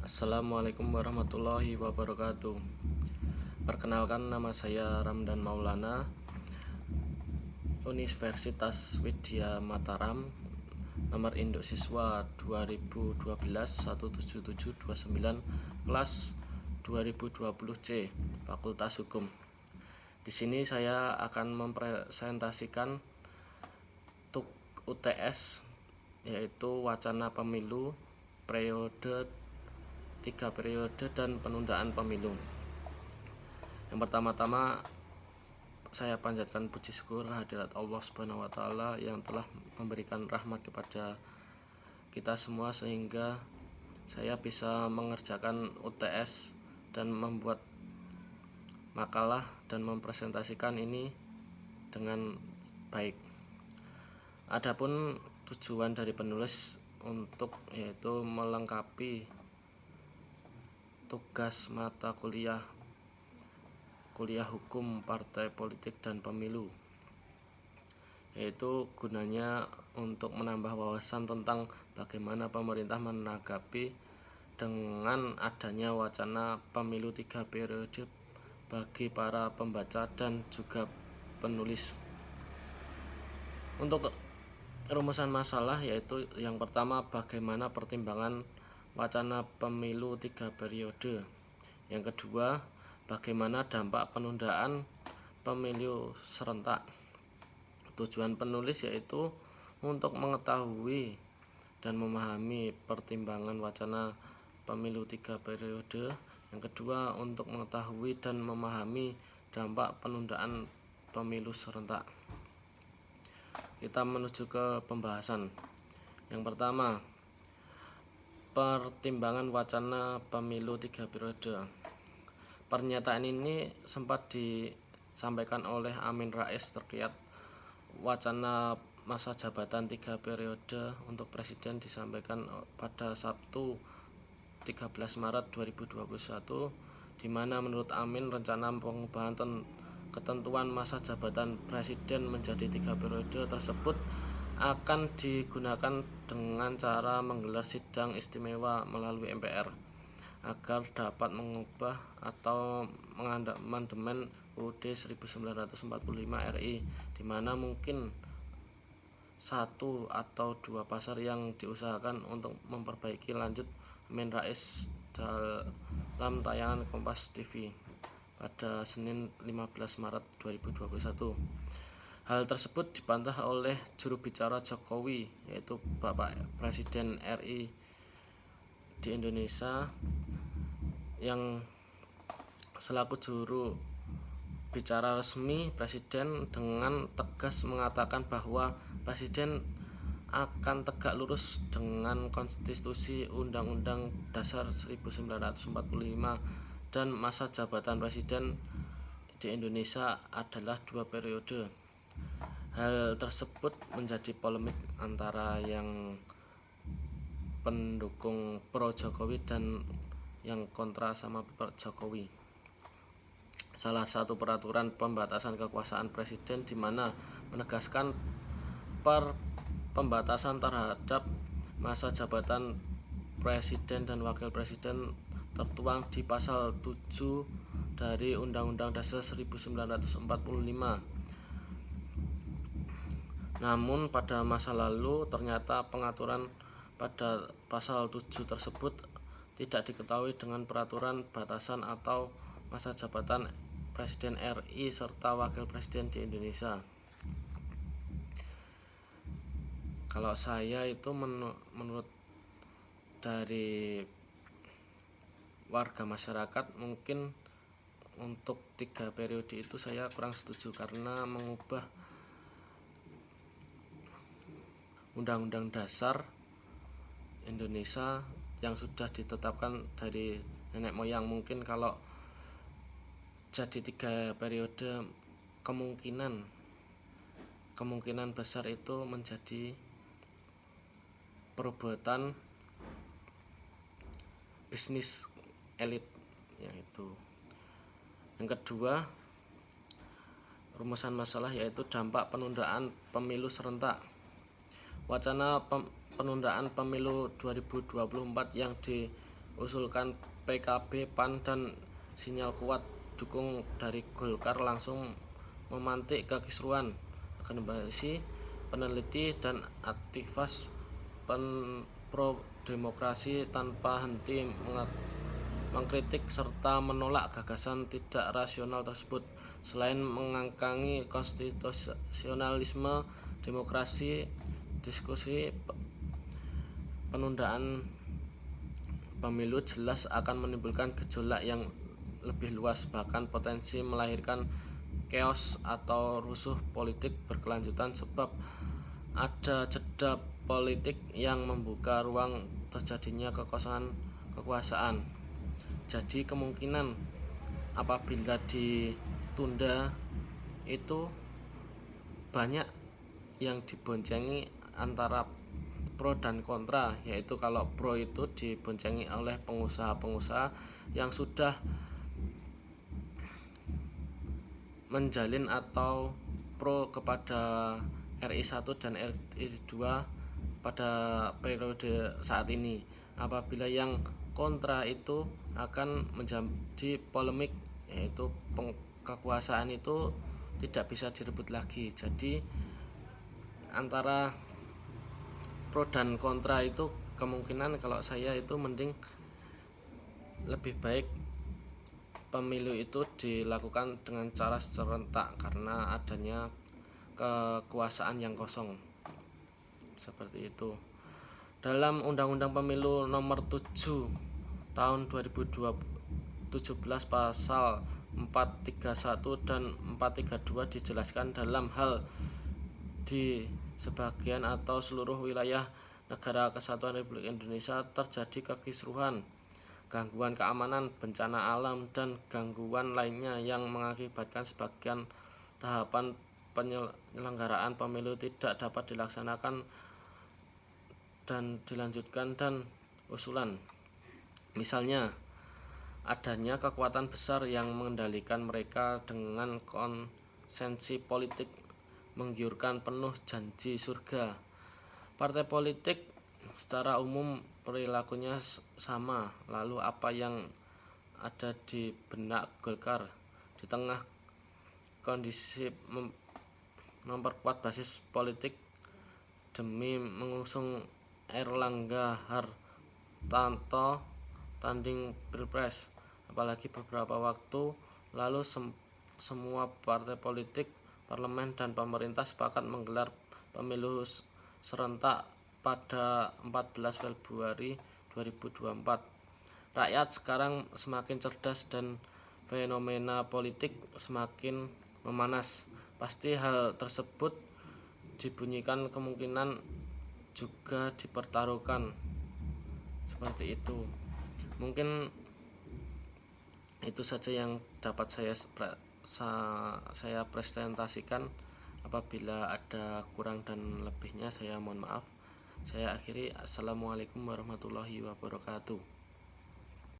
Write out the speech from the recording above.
Assalamualaikum warahmatullahi wabarakatuh. Perkenalkan, nama saya Ramdan Maulana, Universitas Widya Mataram, nomor induk siswa 2012 17729, kelas 2020C, Fakultas Hukum. Di sini saya akan mempresentasikan UTS, yaitu Wacana Pemilu periode 3 periode dan penundaan pemilu. Yang pertama-tama saya panjatkan puji syukur hadirat Allah Subhanahu wa taala yang telah memberikan rahmat kepada kita semua sehingga saya bisa mengerjakan UTS dan membuat makalah dan mempresentasikan ini dengan baik. Adapun tujuan dari penulis yaitu melengkapi tugas mata kuliah hukum, partai politik dan pemilu, yaitu gunanya untuk menambah wawasan tentang bagaimana pemerintah menanggapi dengan adanya wacana pemilu 3 periode bagi para pembaca dan juga penulis. Untuk rumusan masalah, yaitu yang pertama, bagaimana pertimbangan wacana pemilu 3 periode. Yang kedua, bagaimana dampak penundaan pemilu serentak. Tujuan penulis yaitu untuk mengetahui dan memahami pertimbangan wacana pemilu 3 periode. Yang kedua, untuk mengetahui dan memahami dampak penundaan pemilu serentak. Kita menuju ke pembahasan. Yang pertama, pertimbangan wacana pemilu 3 periode. Pernyataan ini sempat disampaikan oleh Amin Rais terkait wacana masa jabatan 3 periode untuk presiden, disampaikan pada Sabtu 13 Maret 2021, di mana menurut Amin rencana pengubahan ketentuan masa jabatan presiden menjadi 3 periode tersebut akan digunakan dengan cara menggelar sidang istimewa melalui MPR agar dapat mengubah atau mengamandemen UUD 1945 RI, di mana mungkin satu atau dua pasal yang diusahakan untuk memperbaiki, lanjut Amin Rais dalam tayangan Kompas TV pada Senin 15 Maret 2021. Hal tersebut dibantah oleh juru bicara Jokowi, yaitu Bapak Presiden RI di Indonesia, yang selaku juru bicara resmi Presiden dengan tegas mengatakan bahwa Presiden akan tegak lurus dengan konstitusi Undang-Undang Dasar 1945 dan masa jabatan Presiden di Indonesia adalah 2 periode. Hal tersebut menjadi polemik antara yang pendukung pro Jokowi dan yang kontra sama Jokowi. Salah satu peraturan pembatasan kekuasaan presiden di mana menegaskan pembatasan terhadap masa jabatan presiden dan wakil presiden tertuang di pasal 7 dari Undang-Undang Dasar 1945. Namun pada masa lalu ternyata pengaturan pada pasal 7 tersebut tidak diketahui dengan peraturan batasan atau masa jabatan Presiden RI serta Wakil Presiden di Indonesia. Kalau saya itu menurut dari warga masyarakat, mungkin untuk 3 periode itu saya kurang setuju karena mengubah Undang-Undang Dasar Indonesia yang sudah ditetapkan dari nenek moyang. Mungkin kalau jadi 3 periode, kemungkinan besar itu menjadi perbuatan bisnis elit, yaitu. Yang kedua, rumusan masalah yaitu dampak penundaan pemilu serentak. Wacana penundaan pemilu 2024 yang usulkan PKB, PAN, dan sinyal kuat dukung dari Golkar langsung memantik kekisruhan. Akademisi, peneliti, dan aktivis pro demokrasi tanpa henti mengkritik serta menolak gagasan tidak rasional tersebut. Selain mengangkangi konstitusionalisme demokrasi, diskusi penundaan pemilu jelas akan menimbulkan gejolak yang lebih luas, bahkan potensi melahirkan chaos atau rusuh politik berkelanjutan sebab ada jeda politik yang membuka ruang terjadinya kekosongan kekuasaan. Jadi kemungkinan apabila ditunda itu banyak yang diboncengi antara pro dan kontra, yaitu kalau pro itu diboncengi oleh pengusaha-pengusaha yang sudah menjalin atau pro kepada RI 1 dan RI 2 pada periode saat ini. Apabila yang kontra itu akan menjadi polemik, yaitu kekuasaan itu tidak bisa direbut lagi. Jadi antara pro dan kontra itu kemungkinan kalau saya itu mending lebih baik pemilu itu dilakukan dengan cara serentak karena adanya kekuasaan yang kosong. Seperti itu. Dalam Undang-Undang Pemilu Nomor 7 Tahun 2017 Pasal 431 dan 432 dijelaskan dalam hal di sebagian atau seluruh wilayah Negara Kesatuan Republik Indonesia terjadi kekisruhan, gangguan keamanan, bencana alam, dan gangguan lainnya yang mengakibatkan sebagian tahapan penyelenggaraan pemilu tidak dapat dilaksanakan dan dilanjutkan dan usulan. Misalnya, adanya kekuatan besar yang mengendalikan mereka dengan konsensi politik menggiurkan penuh janji surga. Partai politik secara umum perilakunya sama. Lalu apa yang ada di benak Golkar di tengah kondisi memperkuat basis politik demi mengusung Airlangga Hartarto tanding Pilpres? Apalagi beberapa waktu lalu semua partai politik, parlemen, dan pemerintah sepakat menggelar pemilu serentak pada 14 Februari 2024. Rakyat sekarang semakin cerdas dan fenomena politik semakin memanas. Pasti hal tersebut dibunyikan kemungkinan juga dipertaruhkan. Seperti itu. Mungkin itu saja yang dapat saya presentasikan. Apabila ada kurang dan lebihnya saya mohon maaf. Saya akhiri. Assalamualaikum warahmatullahi wabarakatuh.